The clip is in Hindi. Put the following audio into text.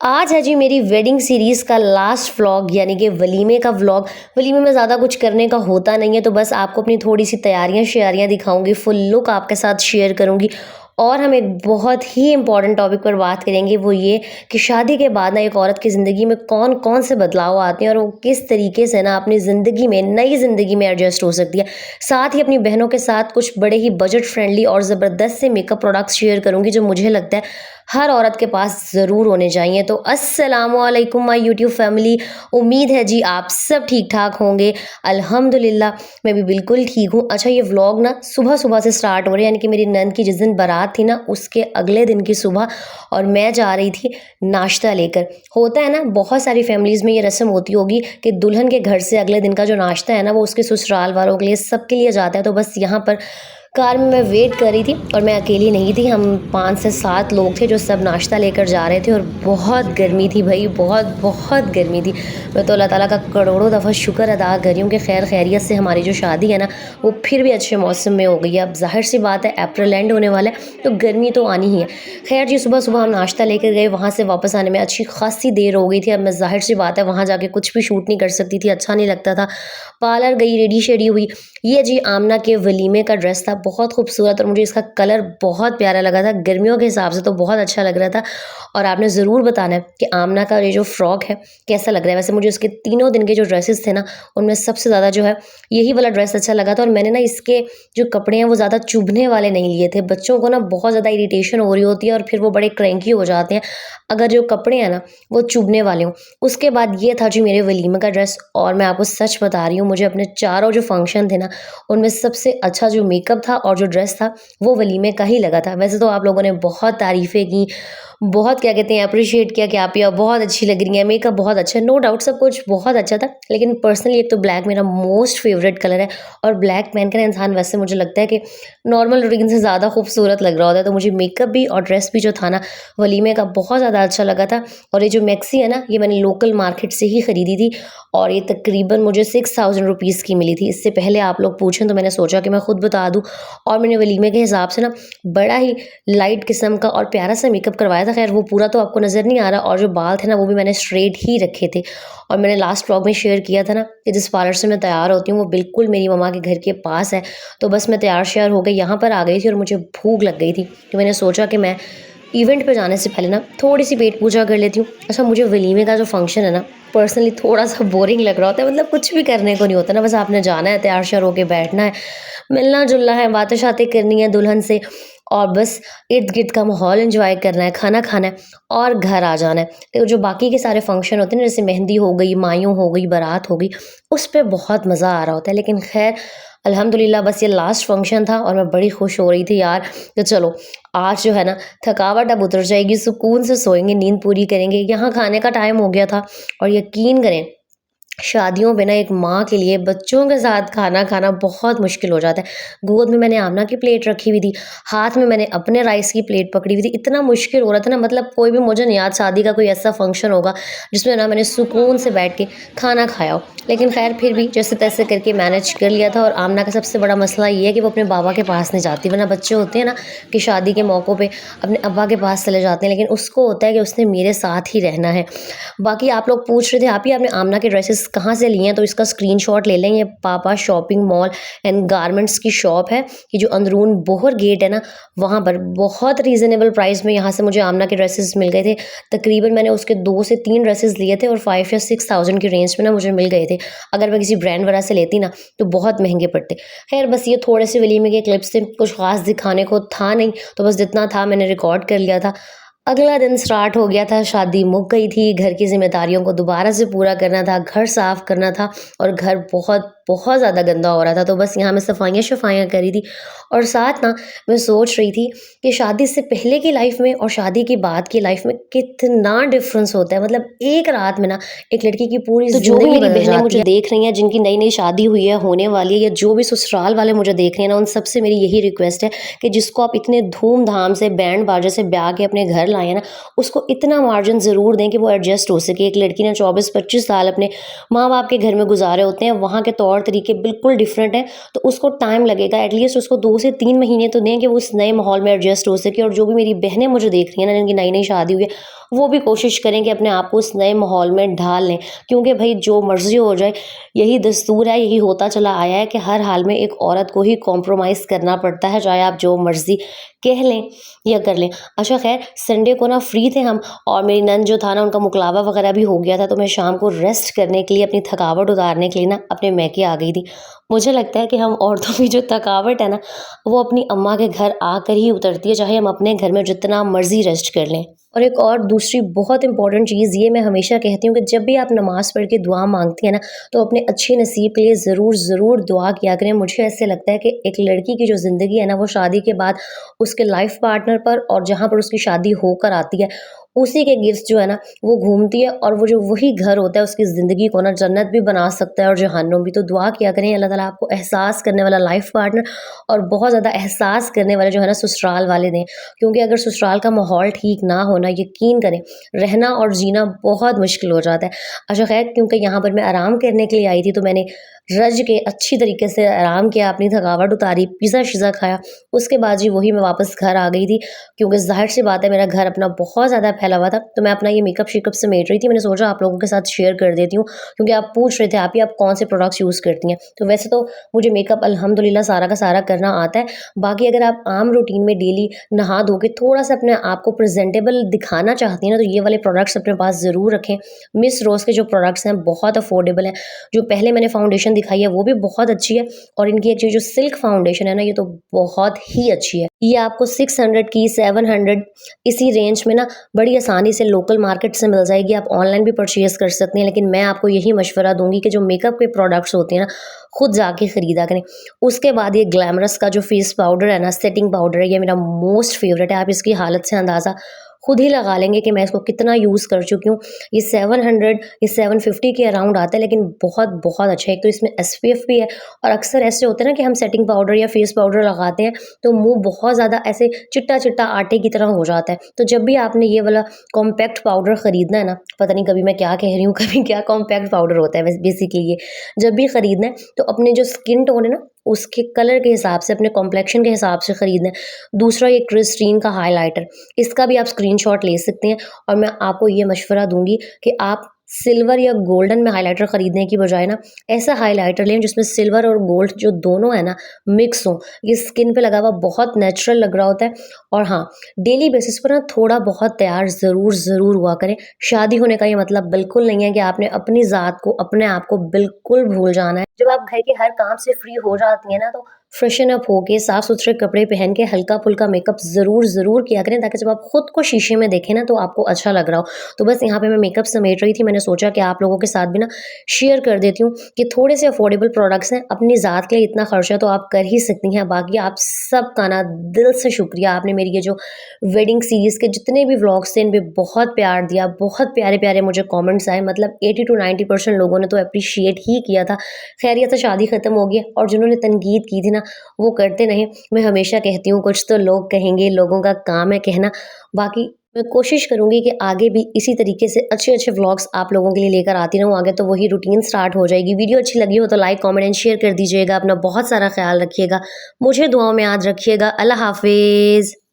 आज है जी मेरी वेडिंग सीरीज़ का लास्ट व्लॉग यानी कि वलीमे का व्लॉग। वलीमे में ज़्यादा कुछ करने का होता नहीं है, तो बस आपको अपनी थोड़ी सी तैयारियां शेयारियां दिखाऊंगी, फुल लुक आपके साथ शेयर करूंगी। और हम एक बहुत ही इंपॉर्टेंट टॉपिक पर बात करेंगे, वो ये कि शादी के बाद ना एक औरत की ज़िंदगी में कौन कौन से बदलाव आते हैं और वो किस तरीके से ना अपनी ज़िंदगी में, नई ज़िंदगी में एडजस्ट हो सकती है। साथ ही अपनी बहनों के साथ कुछ बड़े ही बजट फ्रेंडली और ज़बरदस्त से मेकअप प्रोडक्ट्स शेयर करूंगी, जो मुझे लगता है हर औरत के पास ज़रूर होने चाहिए। तो अस्सलामुअलैकुम माय यूट्यूब फैमिली, उम्मीद है जी आप सब ठीक ठाक होंगे। अल्हम्दुलिल्लाह मैं भी बिल्कुल ठीक हूँ। अच्छा, ये व्लॉग ना सुबह सुबह से स्टार्ट हो रहे हैं, यानी कि मेरी नंद की जिस दिन बारात थी ना, उसके अगले दिन की सुबह, और मैं जा रही थी नाश्ता लेकर। होता है ना, बहुत सारी फैमिलीज़ में ये रस्म होती होगी कि दुल्हन के घर से अगले दिन का जो नाश्ता है ना, वो उसके ससुराल वालों के लिए, सबके लिए जाता है। तो बस यहाँ पर कार में मैं वेट कर रही थी, और मैं अकेली नहीं थी, हम 5 से 7 लोग थे जो सब नाश्ता लेकर जा रहे थे। और बहुत गर्मी थी भाई, बहुत बहुत गर्मी थी। मैं तो अल्लाह ताला का करोड़ों दफ़ा शुक्र अदा कर रही हूँ कि खैर खैरियत से हमारी जो शादी है ना, वो फिर भी अच्छे मौसम में हो गई है। अब ज़ाहिर सी बात है, अप्रैल एंड होने वाला है, तो गर्मी तो आनी ही है। खैर जी, सुबह सुबह हम नाश्ता लेकर गए, वहाँ से वापस आने में अच्छी खासी देर हो गई थी। अब मैं ज़ाहिर सी बात है, वहाँ जाके कुछ भी शूट नहीं कर सकती थी, अच्छा नहीं लगता था। पार्लर गई, रेडी शेडी हुई। ये जी आमना के वलीमे का ड्रेस था, बहुत खूबसूरत, और मुझे इसका कलर बहुत प्यारा लगा था। गर्मियों के हिसाब से तो बहुत अच्छा लग रहा था। और आपने ज़रूर बताना है कि आमना का ये जो फ्रॉक है कैसा लग रहा है। वैसे मुझे उसके तीनों दिन के जो ड्रेसेस थे ना, उनमें सबसे ज़्यादा जो है यही वाला ड्रेस अच्छा लगा था। और मैंने ना इसके जो कपड़े हैं वो ज़्यादा चुभने वाले नहीं लिए थे। बच्चों को ना बहुत ज़्यादा इरिटेशन हो रही होती है और फिर वो बड़े क्रैंकी हो जाते हैं अगर जो कपड़े हैं ना वो चुभने वाले हों। उसके बाद ये था जी मेरे वलीमे का ड्रेस। और मैं आपको सच बता रही हूँ, मुझे अपने चारों जो फंक्शन थे ना, उनमें सबसे अच्छा जो मेकअप था और जो ड्रेस था वो वलीमे का ही लगा था। वैसे तो आप लोगों ने बहुत तारीफ़ें की, बहुत क्या कहते हैं अप्रिशिएट किया कि आप ये बहुत अच्छी लग रही हैं, मेकअप बहुत अच्छा है। नो डाउट सब कुछ बहुत अच्छा था, लेकिन पर्सनली एक तो ब्लैक मेरा मोस्ट फेवरेट कलर है। और ब्लैक पहन कर इंसान वैसे मुझे लगता है कि नॉर्मल रूटीन से ज़्यादा खूबसूरत लग रहा होता है। तो मुझे मेकअप भी और ड्रेस भी जो था ना वलीमे का, बहुत ज़्यादा अच्छा लगा था। और ये जो मैक्सी है ना, ये मैंने लोकल मार्केट से ही ख़रीदी थी, और ये तकरीबन मुझे 6000 रुपीज़ की मिली थी। इससे पहले आप लोग पूछें तो मैंने सोचा कि मैं खुद बता दूं। और मैंने वलीमे के हिसाब से ना बड़ा ही लाइट किस्म का और प्यारा सा मेकअप करवाया था। खैर वो पूरा तो आपको नज़र नहीं आ रहा, और जो बाल थे ना वो भी मैंने स्ट्रेट ही रखे थे। और मैंने लास्ट व्लॉग में शेयर किया था ना कि जिस पार्लर से मैं तैयार होती हूँ वो बिल्कुल मेरी मम्मा के घर के पास है। तो बस मैं तैयार श्यार हो गई, यहाँ पर आ गई थी, और मुझे भूख लग गई थी, तो मैंने सोचा कि मैं इवेंट पे जाने से पहले ना थोड़ी सी पेट पूजा कर लेती हूँ। अच्छा, मुझे वलीमे का जो फंक्शन है ना, पर्सनली थोड़ा सा बोरिंग लग रहा होता है। मतलब कुछ भी करने को नहीं होता ना, बस आपने जाना है, तैयार श्यार होके बैठना है, मिलना जुलना है, बातें शातें करनी है दुल्हन से, और बस इर्द गिर्द का माहौल एंजॉय करना है, खाना खाना है, और घर आ जाना है। तो जो बाकी के सारे फंक्शन होते हैं ना, जैसे मेहंदी हो गई, मायूं हो गई, बारात हो गई, उस पर बहुत मज़ा आ रहा होता है। लेकिन खैर अल्हम्दुलिल्लाह बस ये लास्ट फंक्शन था, और मैं बड़ी खुश हो रही थी यार कि चलो आज जो है ना थकावट अब उतर जाएगी, सुकून से सोएंगे, नींद पूरी करेंगे। यहाँ खाने का टाइम हो गया था, और यकीन करें शादियों में ना एक माँ के लिए बच्चों के साथ खाना खाना बहुत मुश्किल हो जाता है। गोद में मैंने आमना की प्लेट रखी हुई थी, हाथ में मैंने अपने राइस की प्लेट पकड़ी हुई थी। इतना मुश्किल हो रहा था ना, मतलब कोई भी मुझे नहीं याद शादी का कोई ऐसा फंक्शन होगा जिसमें ना मैंने सुकून से बैठ के खाना खाया हो। लेकिन खैर फिर भी जैसे तैसे करके मैनेज कर लिया था। और आमना का सबसे बड़ा मसला ये है कि वो अपने बाबा के पास नहीं जाती, वरना बच्चे होते हैं ना कि शादी के मौक़ों पे अपने अब्बा के पास चले जाते हैं, लेकिन उसको होता है कि उसने मेरे साथ ही रहना है। बाकी आप लोग पूछ रहे थे आप ही आपने आमना के ड्रेसेस कहाँ से लिए हैं, तो इसका स्क्रीनशॉट ले लें। ये पापा शॉपिंग मॉल एंड गारमेंट्स की शॉप है, ये जो अंदरून बोहर गेट है ना, वहाँ पर बहुत रीज़नेबल प्राइस में यहाँ से मुझे आमना के ड्रेसेस मिल गए थे। तकरीबन मैंने उसके 2 से 3 ड्रेसेस लिए थे, और 5 या 6000 की रेंज में ना मुझे मिल गए थे। अगर मैं किसी ब्रांड वगैरह से लेती ना तो बहुत महंगे पड़ते। खैर बस ये थोड़े से वलीमे के क्लिप्स थे, कुछ ख़ास दिखाने को था नहीं, तो बस जितना था मैंने रिकॉर्ड कर लिया था। अगला दिन स्टार्ट हो गया था, शादी मुक गई थी, घर की ज़िम्मेदारियों को दोबारा से पूरा करना था, घर साफ़ करना था, और घर बहुत बहुत ज़्यादा गंदा हो रहा था। तो बस यहाँ मैं सफाइयाँ करी थी। और साथ ना मैं सोच रही थी कि शादी से पहले की लाइफ में और शादी के बाद की लाइफ में कितना डिफरेंस होता है। मतलब एक रात में ना एक लड़की की पूरी तो जो भी ज़िंदगी मेरी बदल बहनें जाती मुझे है। देख रही हैं, जिनकी नई नई शादी हुई है, होने वाली है, या जो भी ससुराल वाले मुझे देख रहे हैं ना, उन सबसे मेरी यही रिक्वेस्ट है कि जिसको आप इतने धूमधाम से बैंड बाजे से ब्याह के अपने घर लाए हैं ना, उसको इतना मार्जिन ज़रूर दें कि वो एडजस्ट हो सके। एक लड़की ने 24-25 साल अपने माँ बाप के घर में गुजारे होते हैं, वहाँ के तौर तरीके बिल्कुल डिफरेंट हैं, तो उसको टाइम लगेगा। एटलीस्ट उसको 2 से 3 महीने तो दें कि वो उस नए माहौल में एडजस्ट हो सके। और जो भी मेरी बहनें मुझे देख रही हैं ना, जिनकी नई नई शादी हुई है, वो भी कोशिश करें कि अपने आप को उस नए माहौल में ढाल लें, क्योंकि भाई जो मर्ज़ी हो जाए, यही दस्तूर है, यही होता चला आया है कि हर हाल में एक औरत को ही कॉम्प्रोमाइज़ करना पड़ता है, चाहे आप जो मर्ज़ी कह लें या कर लें। अच्छा ख़ैर, संडे को ना फ्री थे हम, और मेरी नंद जो था ना, उनका मुकलावा वग़ैरह भी हो गया था, तो मैं शाम को रेस्ट करने के लिए, अपनी थकावट उतारने के लिए ना अपने मैके आ गई थी। मुझे लगता है कि हम औरतों की जो थकावट है ना, वो अपनी अम्मा के घर आकर ही उतरती है, चाहे हम अपने घर में जितना मर्ज़ी रेस्ट कर लें। और एक और दूसरी बहुत इंपॉर्टेंट चीज़, ये मैं हमेशा कहती हूँ कि जब भी आप नमाज़ पढ़ के दुआ मांगती हैं ना, तो अपने अच्छे नसीब के लिए ज़रूर ज़रूर दुआ किया करें। मुझे ऐसे लगता है कि एक लड़की की जो ज़िंदगी है ना, वो शादी के बाद उसके लाइफ पार्टनर पर, और जहाँ पर उसकी शादी होकर आती है, उसी के गिफ्ट जो है ना, वो घूमती है, और वो जो वही घर होता है उसकी ज़िंदगी को ना जन्नत भी बना सकता है और जहन्नुम भी। तो दुआ किया करें, अल्लाह ताला आपको एहसास करने वाला लाइफ पार्टनर, और बहुत ज़्यादा एहसास करने वाले जो है ना ससुराल वाले दें, क्योंकि अगर ससुराल का माहौल ठीक ना हो ना, यकीन करें, रहना और जीना बहुत मुश्किल हो जाता है। अच्छा ख़ैर, क्योंकि यहाँ पर मैं आराम करने के लिए आई थी, तो मैंने रज के अच्छी तरीके से आराम किया, अपनी थकावट उतारी, पिज़्ज़ा-शिज़्ज़ा खाया। उसके बाद जी वही मैं वापस घर आ गई थी, क्योंकि ज़ाहिर-सी बात है, मेरा घर अपना बहुत ज़्यादा फैला हुआ था, तो मैं अपना ये मेकअप-शेकअप समेट रही थी। मैंने सोचा आप लोगों के साथ शेयर कर देती हूँ, क्योंकि आप पूछ रहे थे आप कौन से प्रोडक्ट्स यूज़ करती हैं। तो वैसे तो मुझे मेकअप अल्हम्दुलिल्लाह सारा का सारा करना आता है। बाकी अगर आप आम रूटीन में डेली नहा धो के थोड़ा-सा अपने आप को प्रेज़ेंटेबल दिखाना चाहती हैं ना, तो ये वाले प्रोडक्ट्स अपने पास ज़रूर रखें। मिस रोज़ के जो प्रोडक्ट्स हैं बहुत अफोर्डेबल हैं। जो पहले मैंने फाउंडेशन दिखाई है वो भी बहुत अच्छी है, और इनकी एक जो सिल्क फाउंडेशन है ना, ये तो बहुत ही अच्छी है। ये आपको 600 की 700 इसी रेंज में ना बड़ी आसानी से लोकल मार्केट से मिल जाएगी। आप ऑनलाइन भी परचेज़ कर सकते हैं, लेकिन मैं आपको यही मशवरा दूँगी कि जो मेकअप के प्रोडक्ट्स होते हैं ना, खुद जाके खरीदा करें। उसके बाद ये ग्लैमरस का जो फेस पाउडर है ना, सेटिंग पाउडर है, ये मेरा मोस्ट फेवरेट है। आप इसकी हालत से अंदाज़ा खुद ही लगा लेंगे कि मैं इसको कितना यूज़ कर चुकी हूँ। ये 700 ये 750 के अराउंड आता है, लेकिन बहुत अच्छा है। एक तो इसमें एसपीएफ भी है, और अक्सर ऐसे होते हैं ना कि हम सेटिंग पाउडर या फेस पाउडर लगाते हैं, तो मुँह बहुत ज़्यादा ऐसे चिट्टा-चिट्टा आटे की तरह हो जाता है। तो जब भी आपने ये वाला कॉम्पैक्ट पाउडर खरीदना है ना, पता नहीं कभी मैं क्या कह रही हूँ, कभी क्या, कॉम्पैक्ट पाउडर होता है बेसिकली ये। जब भी खरीदना है, तो अपने जो स्किन टोन है ना, उसके कलर के हिसाब से, अपने कॉम्प्लेक्शन के हिसाब से खरीदना है। दूसरा, ये क्रिस्टीन का हाइलाइटर, इसका भी आप स्क्रीनशॉट ले सकते हैं, और मैं आपको ये मशवरा दूँगी कि आप सिल्वर या गोल्डन में हाइलाइटर खरीदने की बजाय ना, ऐसा हाइलाइटर लें जिसमें सिल्वर और गोल्ड जो दोनों है ना मिक्स हों। ये स्किन पे लगा हुआ बहुत नेचुरल लग रहा होता है। और हाँ, डेली बेसिस पर ना थोड़ा बहुत तैयार ज़रूर हुआ करें। शादी होने का ये मतलब बिल्कुल नहीं है कि आपने अपनी ज़ात को, अपने आप को बिल्कुल भूल जाना है। जब आप घर के हर काम से फ्री हो जाती हैं ना, तो फ्रेशन अप होके साफ-सुथरे कपड़े पहन के हल्का-फुल्का मेकअप ज़रूर किया करें, ताकि जब आप खुद को शीशे में देखें ना, तो आपको अच्छा लग रहा हो। तो बस यहाँ पे मैं मेकअप समेट रही थी, मैंने सोचा कि आप लोगों के साथ भी ना शेयर कर देती हूँ कि थोड़े से अफोर्डेबल प्रोडक्ट्स हैं, अपनी ज़ात के लिए इतना खर्चा तो आप कर ही सकती हैं। बाकी आप सबका ना दिल से शुक्रिया, आपने मेरी ये जो वेडिंग सीरीज़ के जितने भी व्लॉग्स थे, इन पे बहुत प्यार दिया, बहुत प्यारे-प्यारे मुझे कमेंट्स आए, मतलब 80 टू 90% लोगों ने तो एप्रिशिएट ही किया था। खैरियत से शादी ख़त्म हो गई है, और जिन्होंने तनकीद की थी ना, वो करते रहें। मैं हमेशा कहती हूँ, कुछ तो लोग कहेंगे, लोगों का काम है कहना। बाकी मैं कोशिश करूँगी कि आगे भी इसी तरीके से अच्छे-अच्छे व्लॉग्स आप लोगों के लिए लेकर आती रहूँ। आगे तो वही रूटीन स्टार्ट हो जाएगी। वीडियो अच्छी लगी हो तो लाइक, कमेंट एंड शेयर कर दीजिएगा। अपना बहुत सारा ख़्याल रखिएगा। मुझे दुआओं में याद रखिएगा। अल्लाह हाफ़िज़।